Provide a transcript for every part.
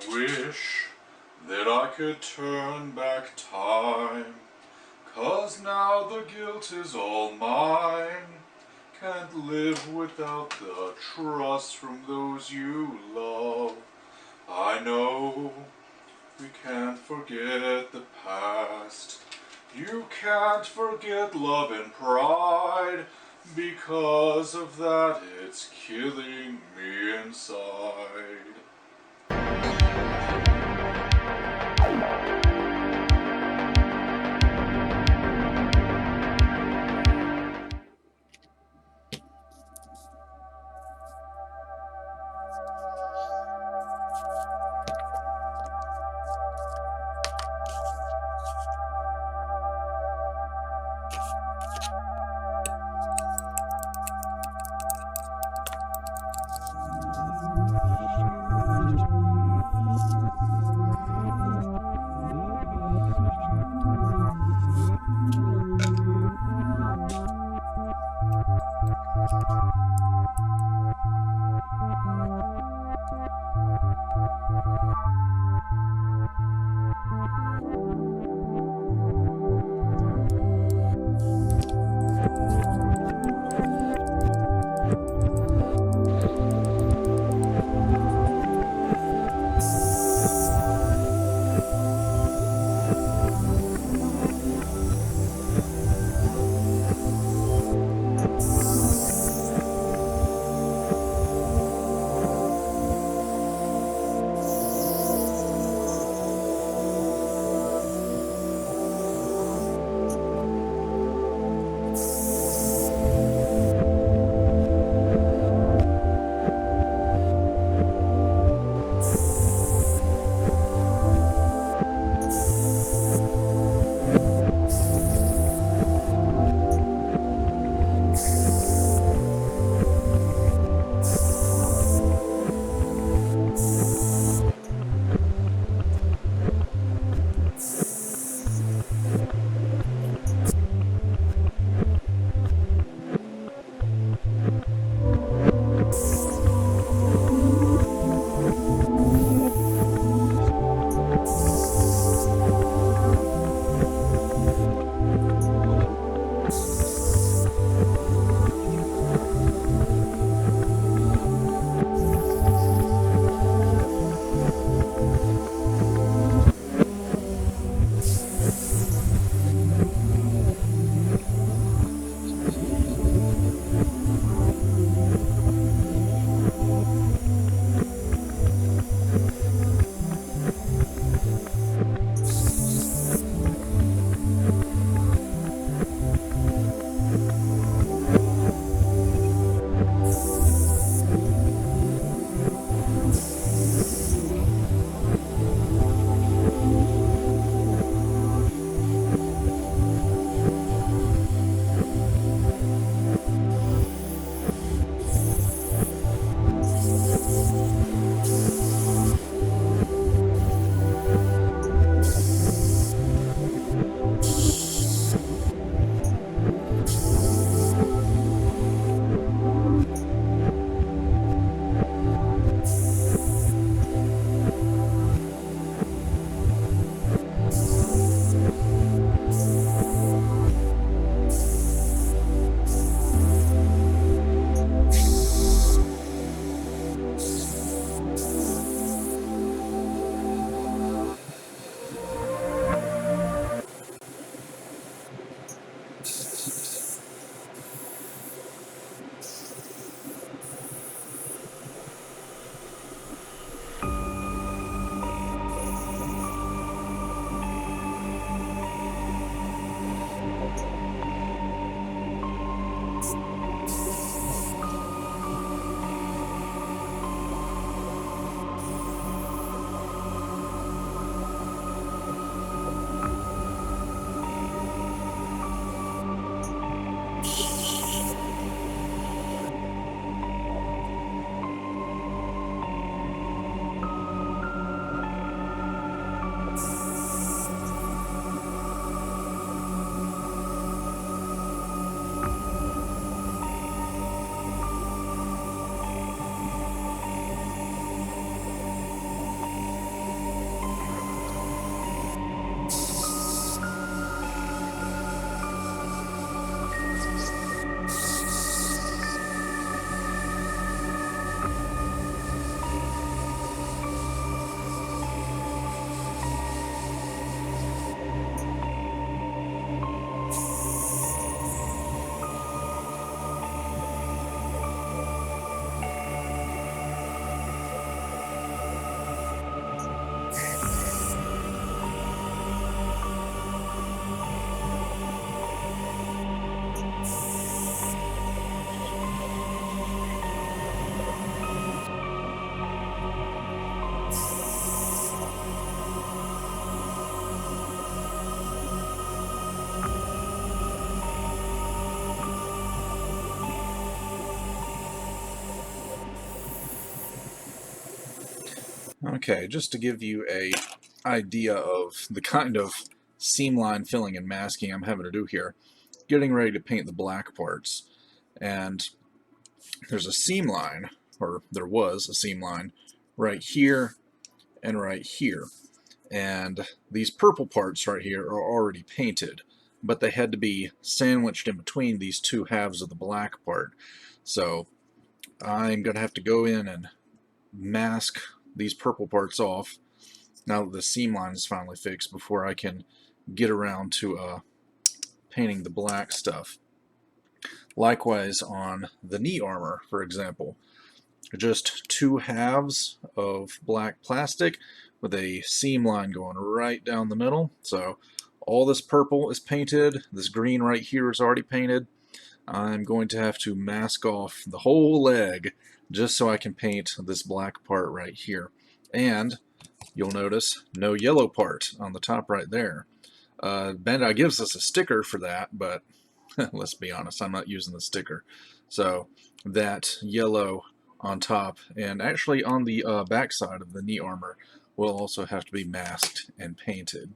wish that I could turn back time, 'cause now the guilt is all mine. Can't live without the trust from those you love. I know we can't forget the past. You can't forget love and pride. Because of that, it's killing me inside. Okay, just to give you a idea of the kind of seam line filling and masking I'm having to do here, getting ready to paint the black parts, and there's a seam line, or there was a seam line, right here and right here. And these purple parts right here are already painted, but they had to be sandwiched in between these two halves of the black part. So I'm going to have to go in and mask these purple parts off now that the seam line is finally fixed before I can get around to painting the black stuff. Likewise on the knee armor, for example. Just two halves of black plastic with a seam line going right down the middle. So all this purple is painted, this green right here is already painted. I'm going to have to mask off the whole leg just so I can paint this black part right here. And you'll notice no yellow part on the top right there. Bandai gives us a sticker for that, but let's be honest, I'm not using the sticker. So that yellow on top and actually on the back side of the knee armor will also have to be masked and painted.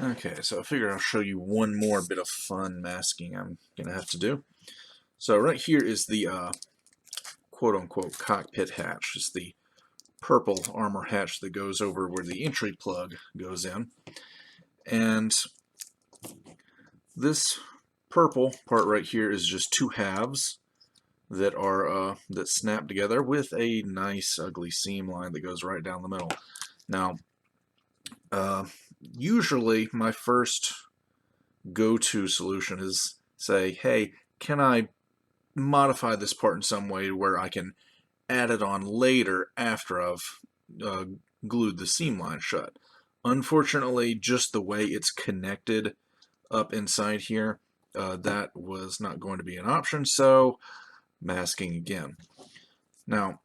Okay, so I figure I'll show you one more bit of fun masking I'm going to have to do. So right here is the quote-unquote cockpit hatch. It's the purple armor hatch that goes over where the entry plug goes in. And this purple part right here is just two halves that are that snap together with a nice ugly seam line that goes right down the middle. Now, usually my first go-to solution is say, hey, can I modify this part in some way where I can add it on later after I've glued the seam line shut. Unfortunately, just the way it's connected up inside here, that was not going to be an option, so masking again. Now,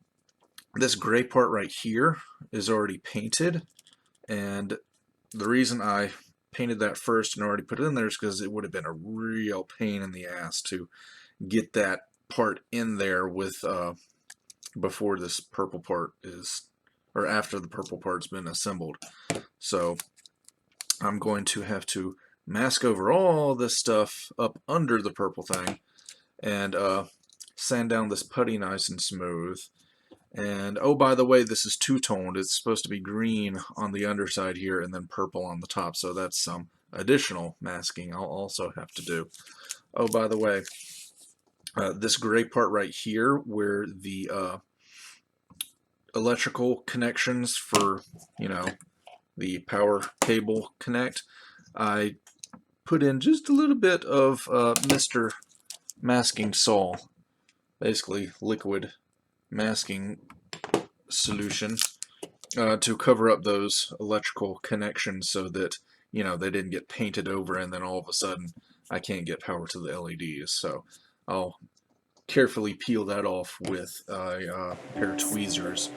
this gray part right here is already painted, and the reason I painted that first and already put it in there is because it would have been a real pain in the ass to get that part in there with before this purple part is, or after the purple part's been assembled. So I'm going to have to mask over all this stuff up under the purple thing and sand down this putty nice and smooth. And oh, by the way, this is two-toned. It's supposed to be green on the underside here and then purple on the top, so that's some additional masking I'll also have to do. Oh, by the way, this gray part right here where the electrical connections for, you know, the power cable connect, I put in just a little bit of Mr. Masking Sol, basically liquid masking solution, to cover up those electrical connections so that, they didn't get painted over and then all of a sudden I can't get power to the LEDs. So I'll carefully peel that off with a pair of tweezers.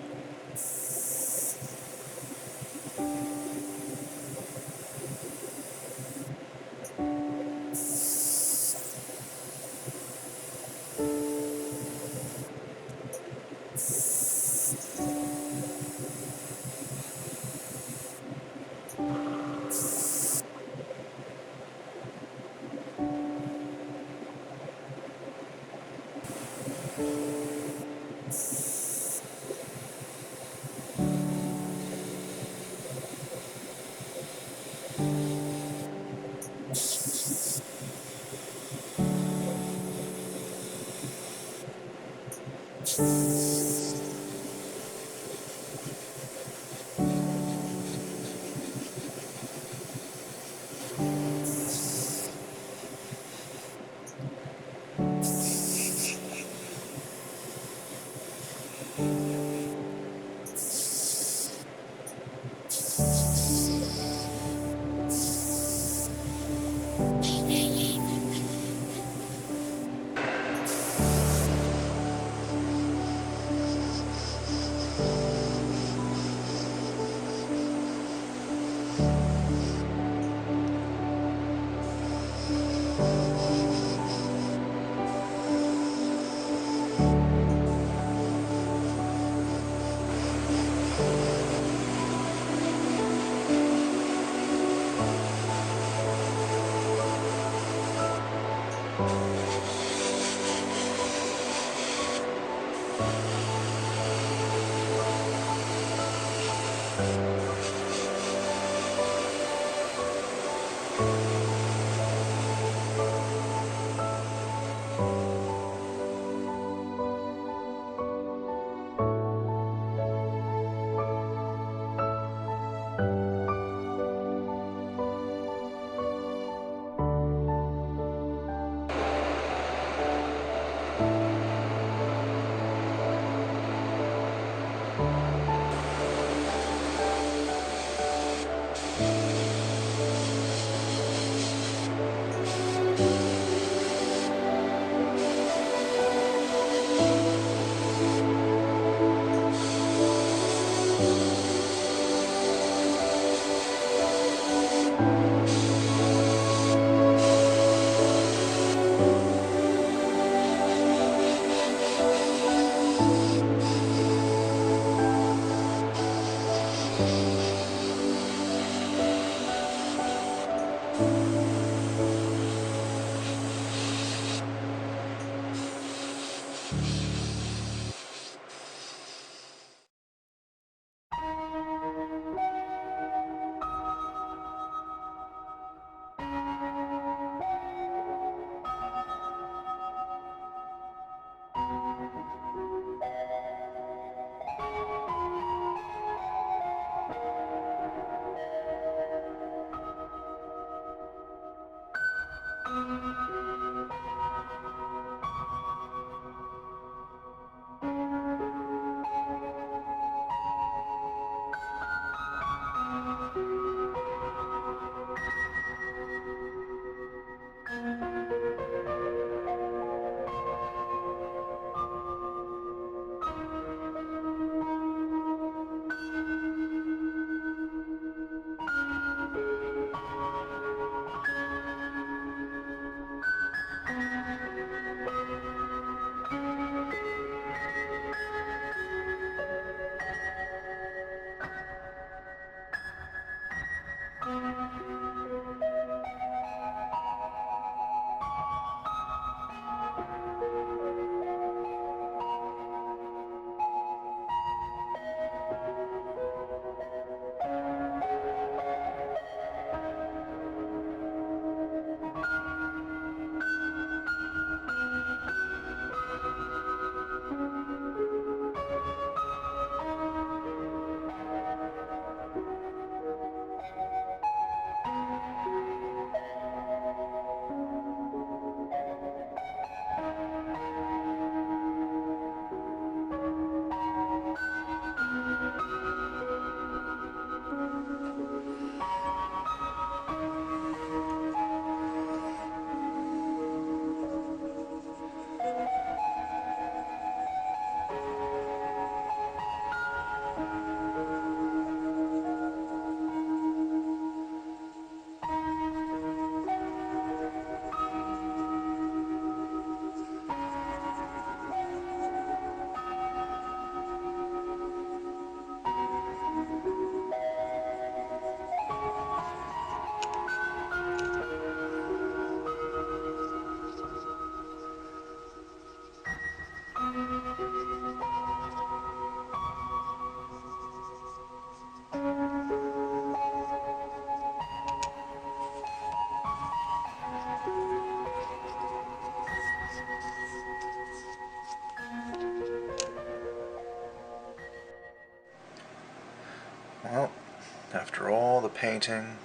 all the painting,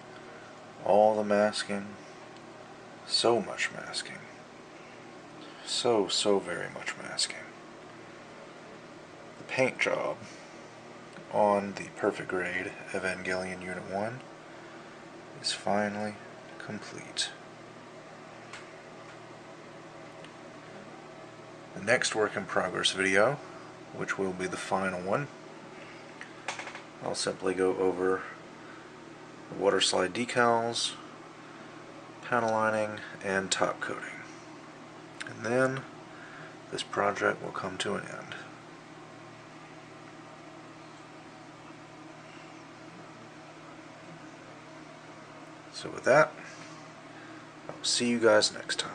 all the masking, so much masking. So very much masking. The paint job on the perfect grade Evangelion Unit 1 is finally complete. The next work in progress video, which will be the final one, I'll simply go over the water slide decals, panel lining, and top coating. And then this project will come to an end. So with that, I'll see you guys next time.